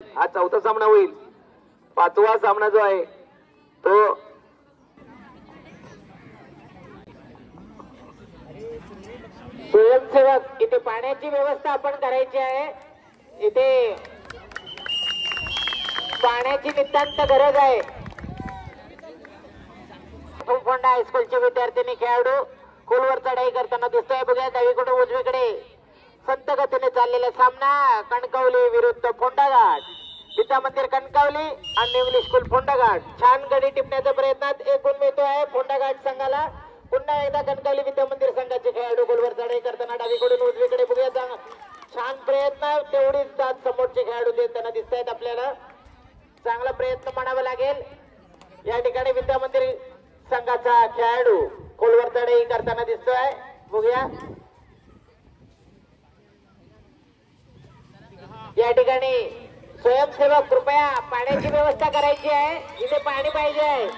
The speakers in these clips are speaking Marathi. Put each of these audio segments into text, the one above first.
हा चौथा सामना होईल। पाचवा सामना जो आहे तो स्वयंसेवक इथे पाण्याची व्यवस्था आपण करायची आहे। इथे पाण्याची नितांत गरज आहे। फोंडा हायस्कूलचे विद्यार्थी खेळाडू खोलवर चढाई करताना दिसतोय। बघूया डावीकडून उजवीकडे संत गतीने चाललेला सामना कणकवली विरुद्ध फोंडाघाट। विद्या मंदिर कणकवली आणि इंग्लिश स्कूल फोंडाघाट। छान गडी टिपण्याचा प्रयत्नात एक गुण मिळतो आहे फोंडाघाट संघाला। पुन्हा एकदा कणकवली विद्या मंदिर संघाचे खेळाडू गोलवर चढाई करताना डावीकडून उजवीकडे बघूया छान प्रयत्न। तेवढीच दाद समोरचे खेळाडू देताना दिसत आहेत आपल्याला। चांगला प्रयत्न म्हणावा लागेल। या ठिकाणी विद्या मंदिर संघाचा खेळाडू खोलवर चढाई करताना दिसतोय। बघूया या ठिकाणी स्वयंसेवक कृपया पाण्याची व्यवस्था करायची आहे। इथे पाणी पाहिजे आहे।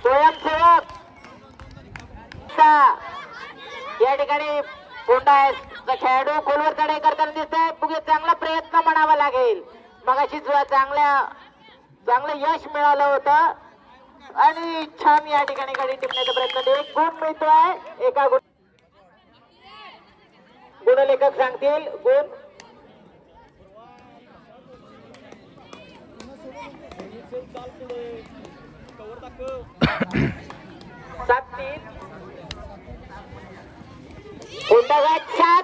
स्वयंसेवक या ठिकाणी फोंडा खेळाडू खोलवर चढाई करताना दिसतोय। बघूया चांगला प्रयत्न म्हणावा लागेल। मगाशी चांगलं यश मिळालं होतं आणि छान या ठिकाणी गाडी टिपण्याचा प्रयत्न। एक गुण मिळतोय। एका गुणलेखक सांगतील गुण 7-3 फोंडाघाट 7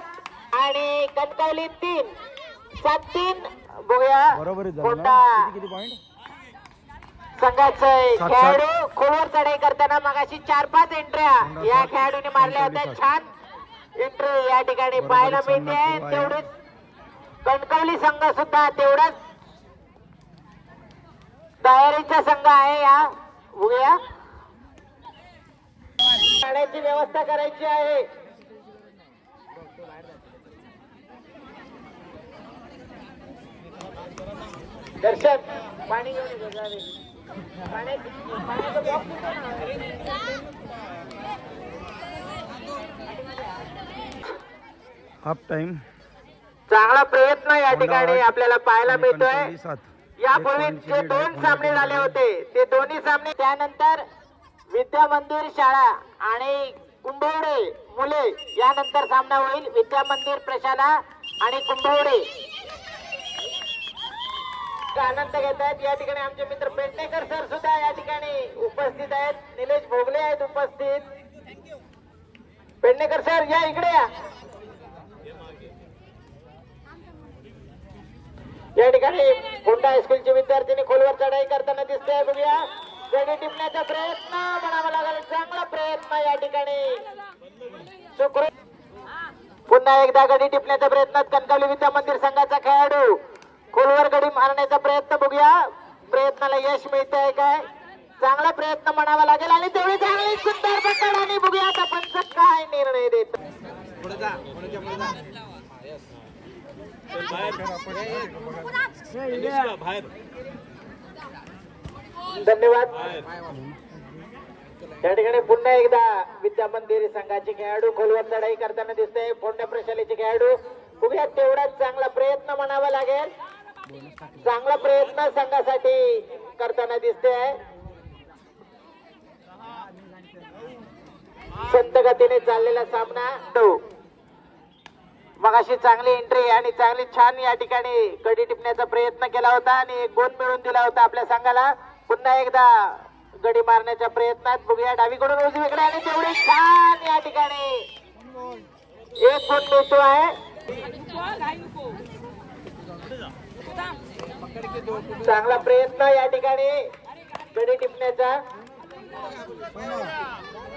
आणि कणकवली 3 7-3। बघूया फोंडा संघाचे खेळाडू खोलवर चढाई करताना मगाशी 4-5 एंट्र्या या खेळाडूने मारल्या होत्या। छान एंट्री या ठिकाणी पाहायला मिळते। तेवढीच कणकवली संघ सुद्धा तेवढाच तयारीचा संघ आहे। या बघूया पाण्याची व्यवस्था करायची आहे। दर्शक पाणी घेऊन हाफ टाइम चांगला प्रयत्न या ठिकाणी आपल्याला पाहायला मिळतोय। यापूर्वी जे 2 सामने झाले होते ते दोन्ही सामने त्यानंतर विद्या मंदिर शाळा आणि कुंभवडे मुले यानंतर सामना होईल। विद्या मंदिर प्रशाला आणि कुंभवडे आनंद घेत आहेत। या ठिकाणी आमचे मित्र पेडणेकर सर सुद्धा या ठिकाणी उपस्थित आहेत। निलेश भोगले आहेत उपस्थित। पेडणेकर सर या इकडे या ठिकाणी फोंडा हायस्कूलचे विद्यार्थी खोलवर चढाई करताना दिसतंय। बघूया गडी टिपण्याचा प्रयत्न म्हणावा लागेल। चांगला प्रयत्न या ठिकाणी पुन्हा एकदा गडी टिपण्याच्या प्रयत्नात कणकवली विद्या मंदिर संघाचा खेळाडू खोलवर गडी मारण्याचा प्रयत्न। बघूया प्रयत्नाला यश मिळतंय काय। चांगला प्रयत्न म्हणावा लागेल आणि तेवढी चांगली सुंदर पकड आणि बघूया आता पंच काय निर्णय देत। धन्यवाद। या ठिकाणी पुन्हा एकदा विद्या मंदिर संघाचे खेळाडू खोलवर चढाई करताना दिसतंय। फोंडा प्रशालेचे खेळाडू बघूया तेवढाच चांगला प्रयत्न म्हणावा लागेल। चांगला प्रयत्न संघासाठी करताना दिसतंय। संत गतीने चाललेला सामना मगाशी चांगली एंट्री आणि चांगली छान या ठिकाणी गडी टिपण्याचा प्रयत्न केला होता आणि एक गुण मिळवून दिला होता आपल्या संघाला। पुन्हा एकदा गडी मारण्याच्या प्रयत्नात बघूया डावीकडून उजवीकडे आणि तेवढी छान या ठिकाणी एक गुण मिळतो आहे। चांगला प्रयत्न या ठिकाणी गडी टिपण्याचा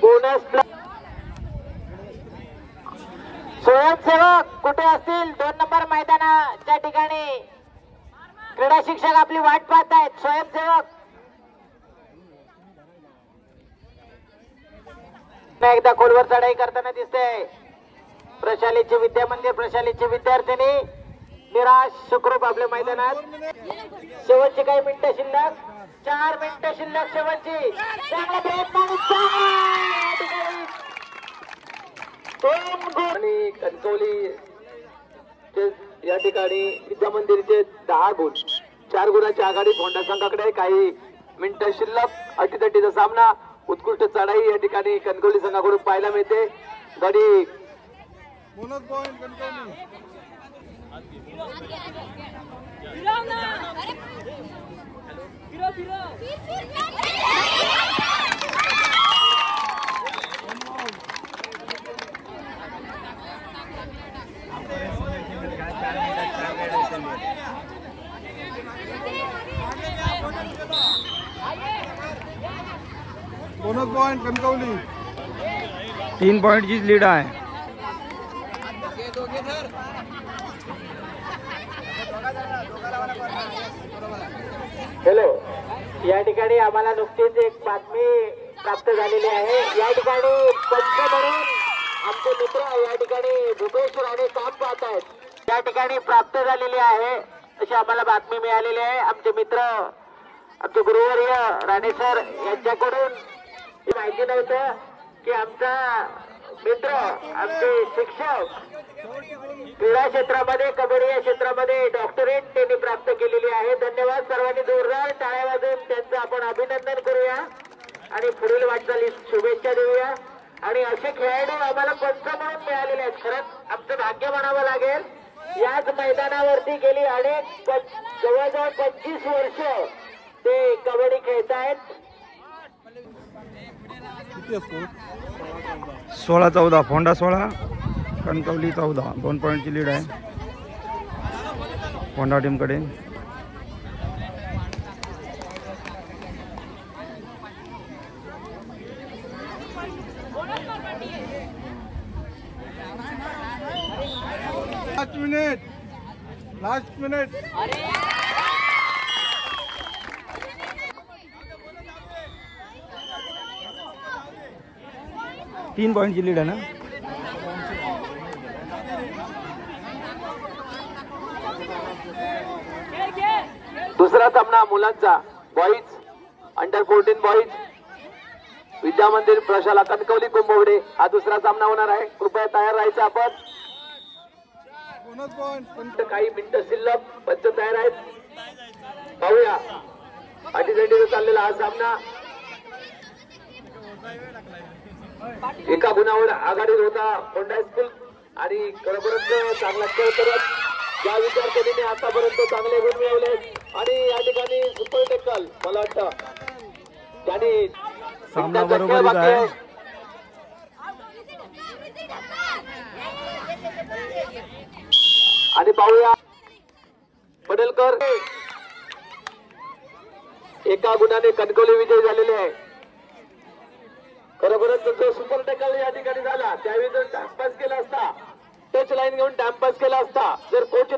बोनस। स्वयंसेवक कुठे असतील 2 नंबर मैदानाच्या ठिकाणी क्रीडा शिक्षक आपली वाट पाहत आहेत। स्वयंसेवक एकदा खोलवर चढाई करताना दिसते। प्रशालेचे विद्या मंदिर प्रशालेचे विद्यार्थिनी निराश सुखरूप आपल्या मैदानात। शेवटची काही मिनिटं शिल्लक 4 मिनिटं शिल्लक शेवटची। चांगला प्रयत्न आणि कणकवली या ठिकाणी विद्या मंदिरचे 10 गुण, 4 गुणाची आघाडी होंडा संघाकडे आहे. काही मिनिटं शिल्लक, अटीतटीचा सामना, उत्कृष्ट चढाई या ठिकाणी कणकवली संघाकडून पाहायला मिळते. गडी बोनस पॉइंट कणकवली. 3 पॉइंटची लीड आहे. हॅलो, या ठिकाणी आम्हाला नुकतीच एक बातमी प्राप्त झालेली आहे. या ठिकाणी पंच म्हणून आमचे मित्र या ठिकाणी भूपेश राणे काम पाहत आहेत. या ठिकाणी प्राप्त झालेली आहे अशी आम्हाला बातमी मिळालेली आहे. आमचे मित्र, आमचे गुरुवर्य राणे सर यांच्याकडून माहिती नव्हतं की आमचा मित्र, आमचे शिक्षक क्रीडा क्षेत्रामध्ये, कबड्डी या क्षेत्रामध्ये डॉक्टरेट त्यांनी प्राप्त केलेली आहे. धन्यवाद. सर्वांनी जोरदार टाळ्या वाजवून त्यांचं आपण अभिनंदन करूया आणि पुढील वाटचालीस शुभेच्छा देऊया. आणि असे खेळाडू आम्हाला पंच म्हणून मिळालेले आहेत. खरंच आमचं भाग्य म्हणावं लागेल. याच मैदानावरती गेली अनेक जवळजवळ 25 वर्ष ते कबड्डी खेळत आहेत. 16-14 फोंडा 16 कणकवली 14. 2 पॉइंटची लीड आहे फोंडा टीमकडे. Last minute. तीन पॉइंटची लीड आहे ना. दुसरा सामना मुलांचा बॉईज अंडर 14 बॉईज विद्या मंदिर प्रशाला कणकवली कुंभवडे हा दुसरा सामना होणार आहे. कृपया तयार राहायचं आपण. Bonus point. काही मिनिटं शिल्लक, पंच तयार आहेत. पाहूया अटीतटीचा चाललेला हा सामना. एका गुणावर आघाडीवर होता होंडा स्कूल आणि खरोखरच चांगला खेळ करत ज्या विद्यार्थ्यांनी आतापर्यंत चांगले गुण मिळवले आणि या ठिकाणी सुपर टेकल मला वाटतं त्यांनी सामना बरोबरीच आहे. आणि पाहूया पडेलकर एका गुणाने कणकवली विजय झालेले आहे. खरोखरच जो सुपर टेकल या ठिकाणी झाला त्यावेळी जर टाइमपास केला असता, टच लाईन घेऊन टाइमपास केला असता, जर कोच